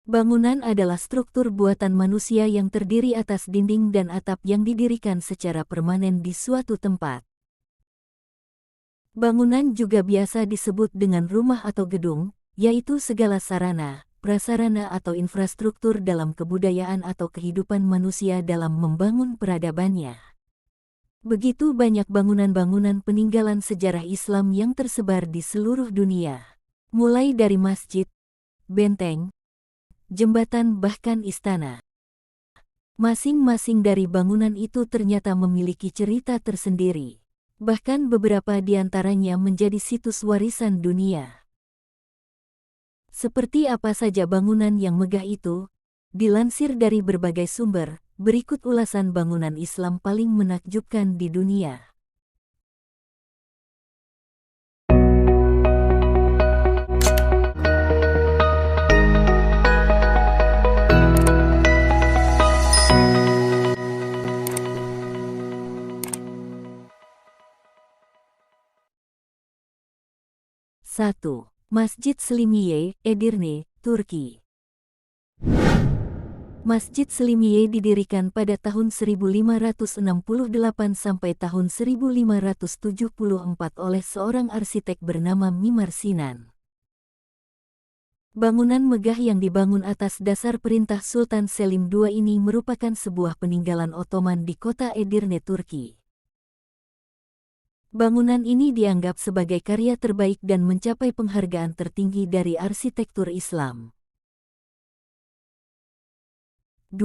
Bangunan adalah struktur buatan manusia yang terdiri atas dinding dan atap yang didirikan secara permanen di suatu tempat. Bangunan juga biasa disebut dengan rumah atau gedung, yaitu segala sarana, prasarana atau infrastruktur dalam kebudayaan atau kehidupan manusia dalam membangun peradabannya. Begitu banyak bangunan-bangunan peninggalan sejarah Islam yang tersebar di seluruh dunia, mulai dari masjid, benteng, jembatan bahkan istana. Masing-masing dari bangunan itu ternyata memiliki cerita tersendiri. Bahkan beberapa di antaranya menjadi situs warisan dunia. Seperti apa saja bangunan yang megah itu? Dilansir dari berbagai sumber, berikut ulasan bangunan Islam paling menakjubkan di dunia. Satu, Masjid Selimiye, Edirne, Turki. Masjid Selimiye didirikan pada tahun 1568 sampai tahun 1574 oleh seorang arsitek bernama Mimar Sinan. Bangunan megah yang dibangun atas dasar perintah Sultan Selim II ini merupakan sebuah peninggalan Ottoman di kota Edirne, Turki. Bangunan ini dianggap sebagai karya terbaik dan mencapai penghargaan tertinggi dari arsitektur Islam. 2.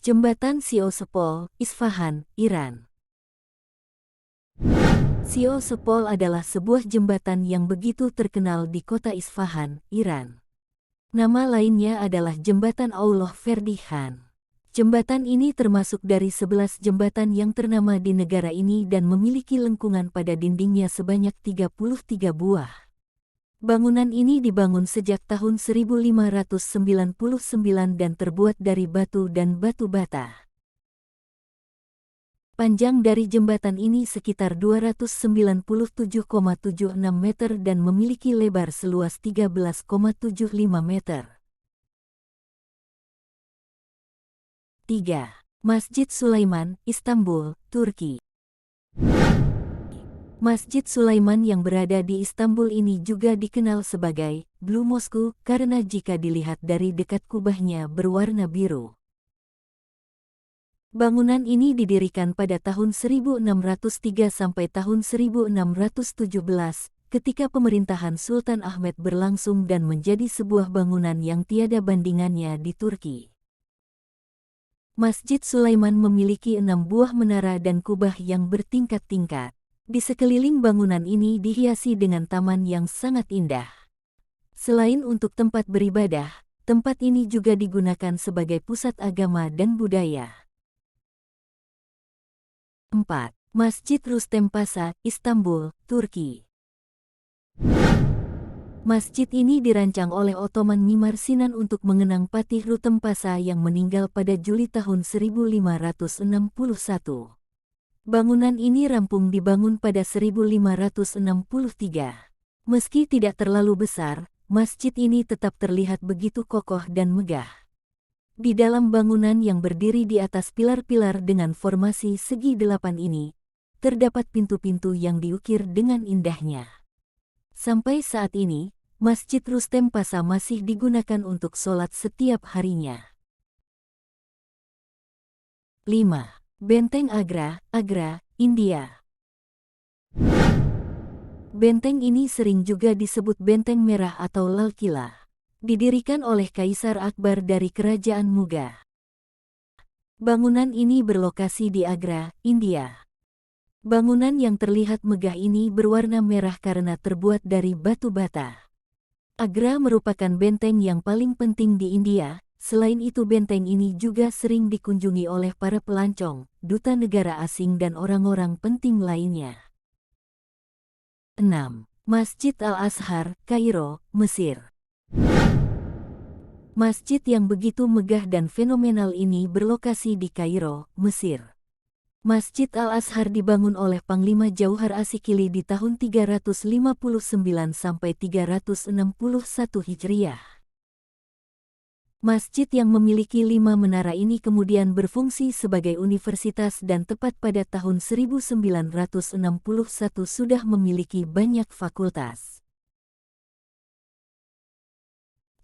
Jembatan Sio Sepol, Isfahan, Iran. Sio Sepol adalah sebuah jembatan yang begitu terkenal di kota Isfahan, Iran. Nama lainnya adalah Jembatan Allah Ferdihan. Jembatan ini termasuk dari 11 jembatan yang ternama di negara ini dan memiliki lengkungan pada dindingnya sebanyak 33 buah. Bangunan ini dibangun sejak tahun 1599 dan terbuat dari batu dan batu bata. Panjang dari jembatan ini sekitar 297,76 meter dan memiliki lebar seluas 13,75 meter. 3. Masjid Sulaiman, Istanbul, Turki. Masjid Sulaiman yang berada di Istanbul ini juga dikenal sebagai Blue Mosque karena jika dilihat dari dekat kubahnya berwarna biru. Bangunan ini didirikan pada tahun 1603 sampai tahun 1617 ketika pemerintahan Sultan Ahmed berlangsung dan menjadi sebuah bangunan yang tiada bandingannya di Turki. Masjid Sulaiman memiliki 6 buah menara dan kubah yang bertingkat-tingkat. Di sekeliling bangunan ini dihiasi dengan taman yang sangat indah. Selain untuk tempat beribadah, tempat ini juga digunakan sebagai pusat agama dan budaya. 4. Masjid Rustem Pasa, Istanbul, Turki. Masjid ini dirancang oleh Ottoman Mimar Sinan untuk mengenang Patih Rustem Pasa yang meninggal pada Juli tahun 1561. Bangunan ini rampung dibangun pada 1563. Meski tidak terlalu besar, masjid ini tetap terlihat begitu kokoh dan megah. Di dalam bangunan yang berdiri di atas pilar-pilar dengan formasi segi 8 ini, terdapat pintu-pintu yang diukir dengan indahnya. Sampai saat ini, Masjid Rustem Pasa masih digunakan untuk sholat setiap harinya. 5. Benteng Agra, Agra, India. Benteng ini sering juga disebut Benteng Merah atau Lal Qila. Didirikan oleh Kaisar Akbar dari Kerajaan Mughal. Bangunan ini berlokasi di Agra, India. Bangunan yang terlihat megah ini berwarna merah karena terbuat dari batu bata. Agra merupakan benteng yang paling penting di India. Selain itu benteng ini juga sering dikunjungi oleh para pelancong, duta negara asing dan orang-orang penting lainnya. 6. Masjid Al-Azhar, Kairo, Mesir. Masjid yang begitu megah dan fenomenal ini berlokasi di Kairo, Mesir. Masjid Al-Azhar dibangun oleh Panglima Jauhar Asyikili di tahun 359 sampai 361 Hijriah. Masjid yang memiliki 5 menara ini kemudian berfungsi sebagai universitas dan tepat pada tahun 1961 sudah memiliki banyak fakultas.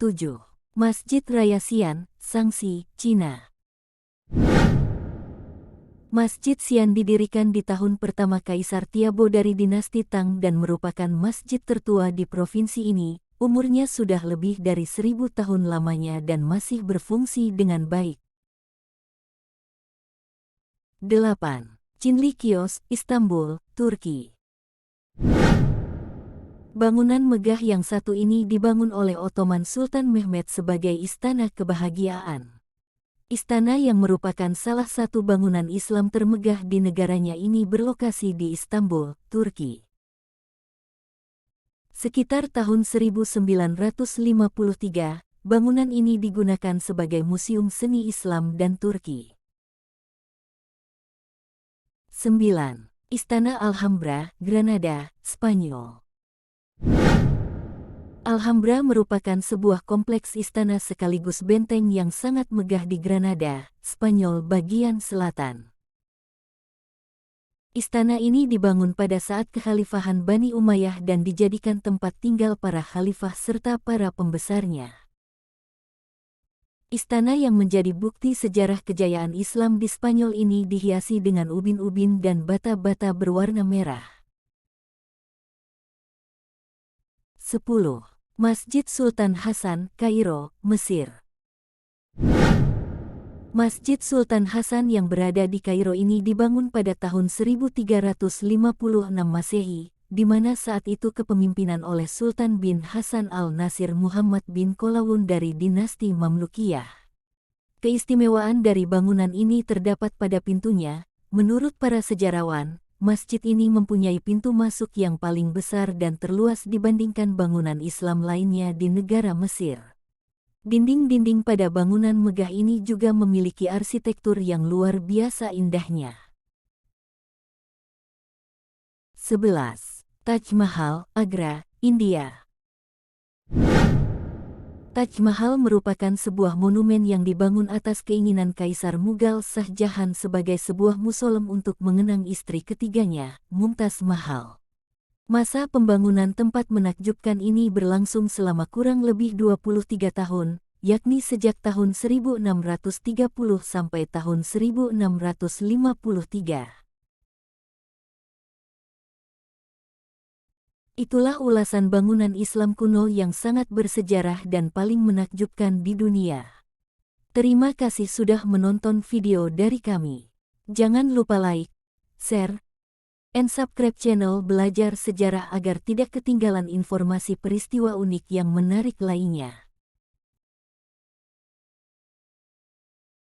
7. Masjid Raya Xi'an, Shaanxi, Cina. Masjid Xi'an didirikan di tahun pertama Kaisar Tiabo dari dinasti Tang dan merupakan masjid tertua di provinsi ini. Umurnya sudah lebih dari 1000 tahun lamanya dan masih berfungsi dengan baik. 8. Çinli Kios, Istanbul, Turki. Bangunan megah yang satu ini dibangun oleh Ottoman Sultan Mehmed sebagai istana kebahagiaan. Istana yang merupakan salah satu bangunan Islam termegah di negaranya ini berlokasi di Istanbul, Turki. Sekitar tahun 1953, bangunan ini digunakan sebagai museum seni Islam dan Turki. 9. Istana Alhambra, Granada, Spanyol. Alhambra merupakan sebuah kompleks istana sekaligus benteng yang sangat megah di Granada, Spanyol bagian selatan. Istana ini dibangun pada saat kekhalifahan Bani Umayyah dan dijadikan tempat tinggal para khalifah serta para pembesarnya. Istana yang menjadi bukti sejarah kejayaan Islam di Spanyol ini dihiasi dengan ubin-ubin dan bata-bata berwarna merah. 10. Masjid Sultan Hasan, Kairo, Mesir. Masjid Sultan Hasan yang berada di Kairo ini dibangun pada tahun 1356 Masehi, di mana saat itu kepemimpinan oleh Sultan bin Hasan al-Nasir Muhammad bin Qalaun dari dinasti Mamlukiyah. Keistimewaan dari bangunan ini terdapat pada pintunya. Menurut para sejarawan, masjid ini mempunyai pintu masuk yang paling besar dan terluas dibandingkan bangunan Islam lainnya di negara Mesir. Dinding-dinding pada bangunan megah ini juga memiliki arsitektur yang luar biasa indahnya. 11. Taj Mahal, Agra, India. Taj Mahal merupakan sebuah monumen yang dibangun atas keinginan Kaisar Mughal Shah Jahan sebagai sebuah musolem untuk mengenang istri ketiganya, Mumtaz Mahal. Masa pembangunan tempat menakjubkan ini berlangsung selama kurang lebih 23 tahun, yakni sejak tahun 1630 sampai tahun 1653. Itulah ulasan bangunan Islam kuno yang sangat bersejarah dan paling menakjubkan di dunia. Terima kasih sudah menonton video dari kami. Jangan lupa like, share, and subscribe channel Belajar Sejarah agar tidak ketinggalan informasi peristiwa unik yang menarik lainnya.